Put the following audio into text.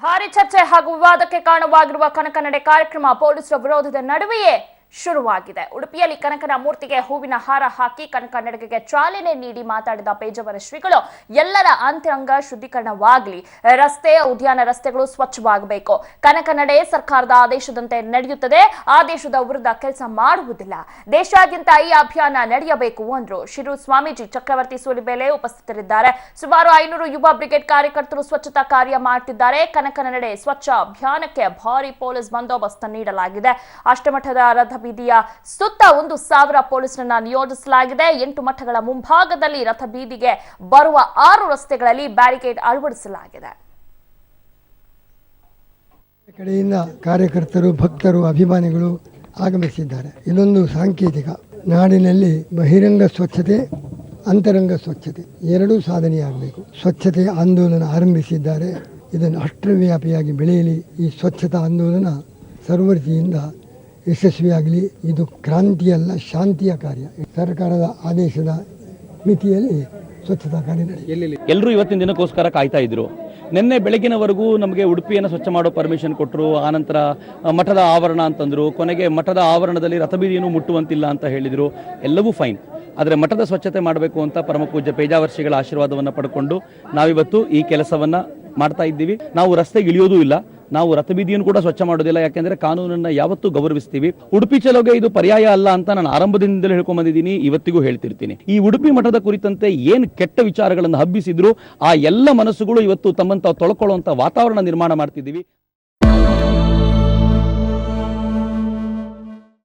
ಭಾರಿ ಚರ್ಚೆ ಹಾಗೂ ವಿವಾದಕ್ಕೆ ಕಾರಣವಾಗಿರುವ ಕನಕನಡೆ ಕಾರ್ಯಕ್ರಮ ಪೊಲೀಸರ ವಿರೋಧದ ನಡುವೆಯೇ ಶುರುವಾಗಿದೆ. ಉಡುಪಿಯಲ್ಲಿ ಕನಕನ ಮೂರ್ತಿಗೆ ಹೂವಿನ ಹಾರ ಹಾಕಿ ಕನಕ ನಡಿಗೆಗೆ ಚಾಲನೆ ನೀಡಿ ಮಾತಾಡಿದ ಪೇಜಾವರ ಶ್ರೀಗಳು ಎಲ್ಲರ ಅಂತರಂಗ ಶುದ್ಧೀಕರಣವಾಗಲಿ, ರಸ್ತೆ ಉದ್ಯಾನ ರಸ್ತೆಗಳು ಸ್ವಚ್ಛವಾಗಬೇಕು. ಕನಕ ನಡೆ ಸರ್ಕಾರದ ಆದೇಶದಂತೆ ನಡೆಯುತ್ತದೆ, ಆದೇಶದ ವಿರುದ್ಧ ಕೆಲಸ ಮಾಡುವುದಿಲ್ಲ. ದೇಶಾದ್ಯಂತ ಈ ಅಭಿಯಾನ ನಡೆಯಬೇಕು ಅಂದ್ರು. ಶಿರು ಸ್ವಾಮೀಜಿ, ಚಕ್ರವರ್ತಿ ಸೂಲಿಬೇಲೆ ಉಪಸ್ಥಿತರಿದ್ದಾರೆ. ಸುಮಾರು 500 ಯುವ ಬ್ರಿಗೇಡ್ ಕಾರ್ಯಕರ್ತರು ಸ್ವಚ್ಛತಾ ಕಾರ್ಯ ಮಾಡುತ್ತಿದ್ದಾರೆ. ಕನಕನ ನಡೆ ಸ್ವಚ್ಛ ಅಭಿಯಾನಕ್ಕೆ ಭಾರಿ ಪೊಲೀಸ್ ಬಂದೋಬಸ್ತ್ ನೀಡಲಾಗಿದೆ. ಅಷ್ಟಮಠದ ರಥ ಬೀದಿಯ ಸುತ್ತ 1,000 ಪೊಲೀಸರನ್ನ ನಿಯೋಜಿಸಲಾಗಿದೆ. 8 ಮಠಗಳ ಮುಂಭಾಗದಲ್ಲಿ ರಥ ಬೀದಿಗೆ ಬರುವ 6 ರಸ್ತೆಗಳಲ್ಲಿ ಬ್ಯಾರಿಕೇಡ್ ಅಳವಡಿಸಲಾಗಿದೆ. ಕಡೆಯಿಂದ ಕಾರ್ಯಕರ್ತರು, ಭಕ್ತರು, ಅಭಿಮಾನಿಗಳು ಆಗಮಿಸಿದ್ದಾರೆ. ಇದೊಂದು ಸಾಂಕೇತಿಕ. ನಾಡಿನಲ್ಲಿ ಬಹಿರಂಗ ಸ್ವಚ್ಛತೆ, ಅಂತರಂಗ ಸ್ವಚ್ಛತೆ ಎರಡೂ ಸಾಧನೆಯಾಗಬೇಕು. ಸ್ವಚ್ಛತೆ ಆಂದೋಲನ ಆರಂಭಿಸಿದ್ದಾರೆ. ಇದನ್ನು ಅಷ್ಟವ್ಯಾಪಿಯಾಗಿ ಬೆಳೆಯಲಿ. ಈ ಸ್ವಚ್ಛತಾ ಆಂದೋಲನ ಸರ್ವರಿಯಿಂದ ಯಶಸ್ವಿಯಾಗಲಿ. ಇದು ಕ್ರಾಂತಿಯಲ್ಲ, ಶಾಂತಿಯ ಕಾರ್ಯ. ಸರ್ಕಾರದ ಆದೇಶದ ಮಿತಿಯಲ್ಲಿ ಸ್ವಚ್ಛತಾ ಕಾರ್ಯ ನಡೆಯಲಿ. ಎಲ್ಲರೂ ಇವತ್ತಿನ ದಿನಕ್ಕೋಸ್ಕರ ಕಾಯ್ತಾ ಇದ್ರು. ನಿನ್ನೆ ಬೆಳಗಿನವರೆಗೂ ನಮಗೆ ಉಡುಪಿಯನ್ನು ಸ್ವಚ್ಛ ಮಾಡೋ ಪರ್ಮಿಷನ್ ಕೊಟ್ಟರು. ಆನಂತರ ಮಠದ ಆವರಣ ಅಂತಂದ್ರು. ಕೊನೆಗೆ ಮಠದ ಆವರಣದಲ್ಲಿ ರಥಬೀದಿಯನ್ನು ಮುಟ್ಟುವಂತಿಲ್ಲ ಅಂತ ಹೇಳಿದರು. ಎಲ್ಲವೂ ಫೈನ್. ಆದರೆ ಮಠದ ಸ್ವಚ್ಛತೆ ಮಾಡಬೇಕು ಅಂತ ಪರಮ ಪೂಜ್ಯ ಪೇಜಾವರ ಶ್ರೀಗಳ ಆಶೀರ್ವಾದವನ್ನು ಪಡ್ಕೊಂಡು ನಾವಿವತ್ತು ಈ ಕೆಲಸವನ್ನು ಮಾಡ್ತಾ ಇದ್ದೀವಿ. ನಾವು ರಸ್ತೆಗೆ ಇಳಿಯೋದೂ ಇಲ್ಲ, ನಾವು ರಥಬೀದಿಯನ್ನು ಕೂಡ ಸ್ವಚ್ಛ ಮಾಡೋದಿಲ್ಲ. ಯಾಕೆಂದ್ರೆ ಕಾನೂನನ್ನ ಯಾವತ್ತೂ ಗೌರವಿಸ್ತೀವಿ. ಉಡುಪಿ ಚಲೋಗೆ ಇದು ಪರ್ಯಾಯ ಅಲ್ಲ ಅಂತ ನಾನು ಆರಂಭದಿಂದಲೇ ಹೇಳ್ಕೊಂಡ್ ಬಂದಿದ್ದೀನಿ, ಇವತ್ತಿಗೂ ಹೇಳ್ತಿರ್ತೀನಿ. ಈ ಉಡುಪಿ ಮಠದ ಕುರಿತಂತೆ ಏನು ಕೆಟ್ಟ ವಿಚಾರಗಳನ್ನು ಹಬ್ಬಿಸಿದ್ರು ಆ ಎಲ್ಲ ಮನಸ್ಸುಗಳು ಇವತ್ತು ತಮ್ಮಂತ ತೊಳ್ಕೊಳ್ಳುವಂತ ವಾತಾವರಣ ನಿರ್ಮಾಣ ಮಾಡ್ತಿದ್ದೀವಿ.